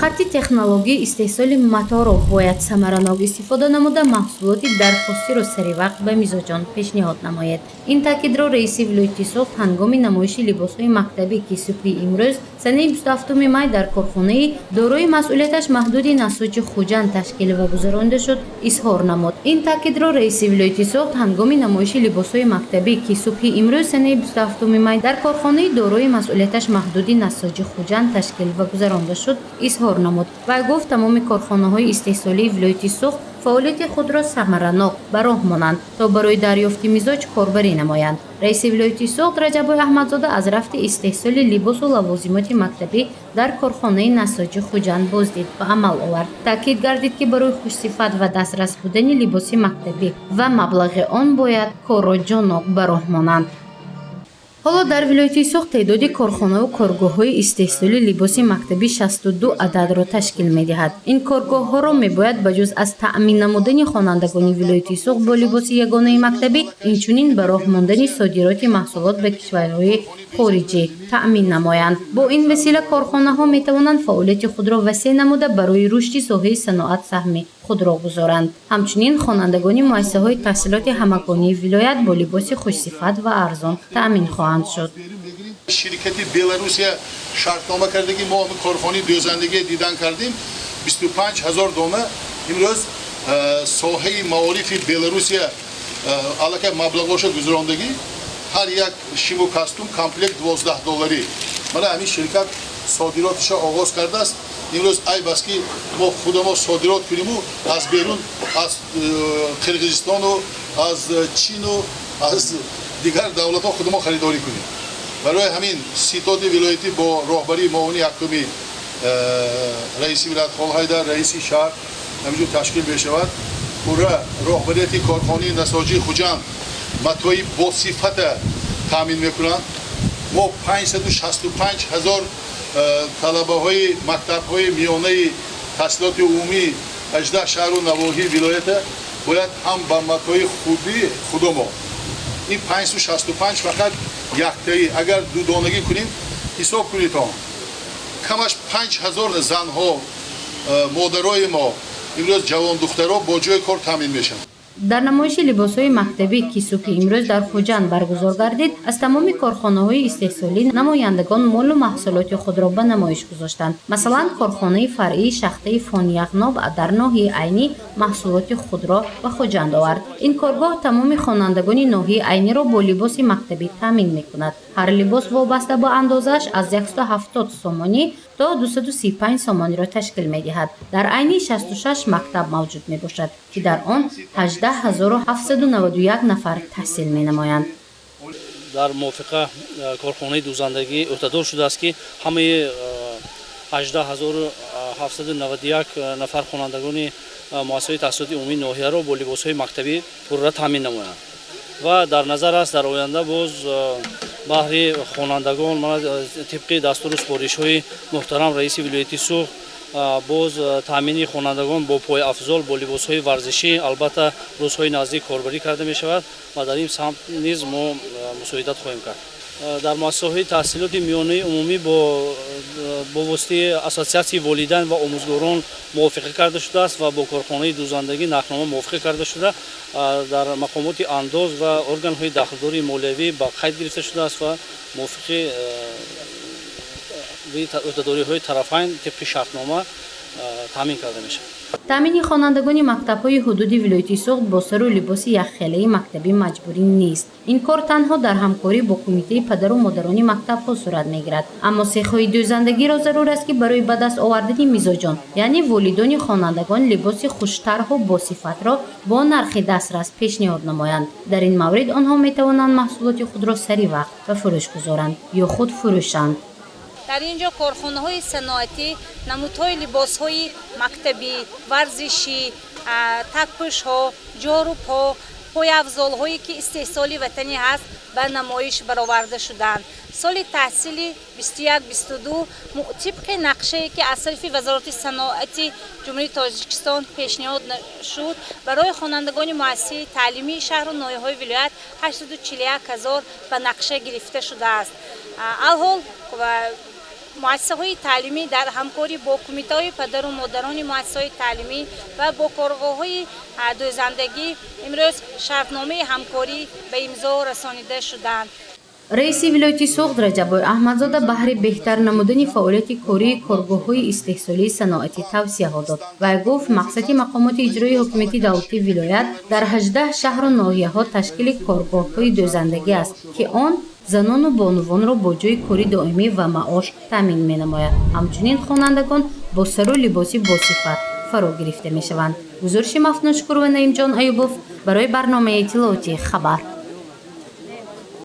خطی تکنولوژی استحصال ماتورو باید ثمرانok استفاده نموده محصولات درخواستی را سریع وقت به میزبان پیشنهاد نماید. این تاکید را رئیس ولایت سوخت هنگام نمایش لباس‌های مکتبی که صبح امروز سنه 27 می در کارخانه دارای مسئولیتش محدود نساج خوجند تشکیل و گذرانده شد اظهار نمود. این تاکید را رئیس ولایت سوخت هنگام نمایش لباس‌های مکتبی که صبح امروز سنه 27 می در کارخانه دارای مسئولیتش محدود نساج خوجند تشکیل و گذرانده شد اظهار نمود و گفت تمام کارخانه‌های استحصالی ولایت سوخت فعالیت خود را ثمرانok به راه مانند تا برای دریافت مزاج کاربری نمایند. رئیس ولایت سوخت رجب احمدزاده از رفت استحصال لباس و لوازمات مکتبی در کارخانه نساج خوجند بازدید و عمل آورد. تاکید گردید که برای خوشصفت و دسترس بودن لباس مکتبی و مبلغ آن باید کار را جانب به راه مانند. حالا در ولایت سوخت تعداد کارخانه و کارگاه‌های استحصال لباس مکتبی 62 عدد را تشکیل می‌دهد. این کارگاه‌ها را می‌باید بجز از تأمین نمودن خوانندگان ولایت سوخت با لباس یگانه مکتبی، اینچنین به راه ماندن صادرات محصولات به کشورهای خارجی تأمین نمایند. با این وسیله کارخانه‌ها می‌توانند فعالیت خود را وسیع نموده برای رشد ساحه صنعت سهم خود را گذارند. همچنین خوانندگان مؤسسه‌های تحصیلات همگانی ولایت با لباس خوشصفت و ارزان تأمین خواهند شد. شرکت بلاروسیا شرطنامه کرده که ما کارخانه دوزندگی دیدن کردیم 25000 دانه امروز ساحه معارف بلاروسیا علاقه مبلغش گذراندگی هر یک شیم و کاستوم کامپلکت $12. من همین شرکت صادراتش آغاز کرده است. امروز ای بس که ما خودمون صادرات کنیم و از بیرون از قرقیزستان و از چین و از دیگر دولت ها خودمون خریداری کنیم. برای همین ستاد ولایتی با راهبری معاون حکومی رئیس ولایت خالحیدر رئیس شهر همینجور تشکیل بشود. پورا راهبریت کارخانه نساجی خوجند متوی با صفت تامین میکنند. ما 565,000 طلبه های مکتب های میانه تحصیلات عمومی 18 شهر و نواحی ولایت باید هم به متوی خود ما این 565 فقط یک تایی اگر دو دانگی کنیم حساب کنید تا کمش 5000 زن ها مادرای ما امروز جوان دخترها با جای کار تامین میشن. در نمایش لباس‌های مکتبی که صبح امروز در خوجند برگزار گردید از تمام کارخانه‌های استحصالی نمایندگان مال و محصولات خود را به نمایش گذاشتند. مثلا کارخانه فرعی شخته فانیخناب در ناحیه عینی محصولات خود را به خوجند آورد. این کارگاه تمام خوانندگان ناحیه عینی را با لباس مکتبی تامین می‌کند. هر لباس وابسته به اندازش از 170 سومانی تا 235 سومانی را تشکیل می‌دهد. در عینی 66 مکتب موجود میباشد که در آن 18791 نفر تحصیل می‌نمایند. در موافقه کارخانه دوزندگی عهدهدار شده است که همه 18791 نفر خوانندگان مؤسسه تحصیلات عمومی ناحیه را با لباس‌های مکتبی پورا تامین نمایند و در نظر است در آینده باز بهره خوانندگان طبق دستور سپارش‌های محترم رئیس ولایت سوخت باز تامین خوانندگان با پای افضل با لباس‌های ورزشی البته روزهای نزدیک کاربری کرده می شود و در این سمت نیز ما مساعدت خواهیم کرد. در مؤسسه‌های تحصیلات میانه عمومی با واسطه اساسیاسیون والدین و آموزگاران موافقه کرده شده است و با کارخانه دوزندگی نقدنامه موافقه کرده شده در مقامات انداز و ارگان‌های دخلداری مالیوی با قید گرفته شده است و موافقه عهدهداری‌های طرفین طبق شرطنامه تامین کرده میشه. تامین خوانندگان مکتب‌های حدودی ولایت سوخت با سر و لباس یخ‌خیله مکتبی مجبوری نیست. این کار تنها در همکاری با کمیته پدر و مادران مکتب‌ها صورت می‌گیرد. اما سیخ‌های دوزندگی را ضرور است که برای به دست آوردن مزاجان یعنی والدان خوانندگان لباس خوش‌طرح و با صفت را با نرخ دسترس پیشنهاد نمایند. در این مورد آنها می‌توانند محصولات خود را سریع وقت به فروش گذارند یا خود فروشند. در اینجا کارخانه‌های صنعتی نمودهای لباس‌های مکتبی، ورزشی، تک‌پوش‌ها، جاروب‌ها، پایه‌افزارهایی که استحصالی وطنی هست به نمایش برآورده شدند. سال تحصیلی 21-22 طبق نقشه‌ای که از طرف وزارت صنعت جمهوری تاجیکستان پیشنهاد شد برای خوانندگان مؤسسه تعلیمی شهر و ناحیه‌های ولایت 841,000 به نقشه گرفته شده است. الحال муассисаҳои таълимӣ дар ҳамкорӣ бо кумитаҳои падару модарони муассисаҳои таълимӣ ва бо коргоҳҳои дӯзандагӣ имрӯз шартномаи ҳамкорӣ ба имзо расонида шуданд. раиси вилояти Соғд Раҷабой Аҳмадзода баҳри беҳтар намудани фаъолияти кории коргоҳҳои истеҳсолии саноатӣ тавсияҳо дод. Вай гуфт, мақсади мақомоти иҷроии ҳокимияти давлатии вилоят дар 18 шаҳру ноҳияҳо ташкили коргоҳҳои дӯзандагӣ аст, ки он занону бонувонро бо ҷойи кори доимӣ ва маош таъмин менамояд. Ҳамчунин хонандагон бо сару либоси босифат фаро гирифта мешаванд. Гузориши Мафнун Шукурова, Наимҷон Аюбов барои барномаи иттилоотии Хабар.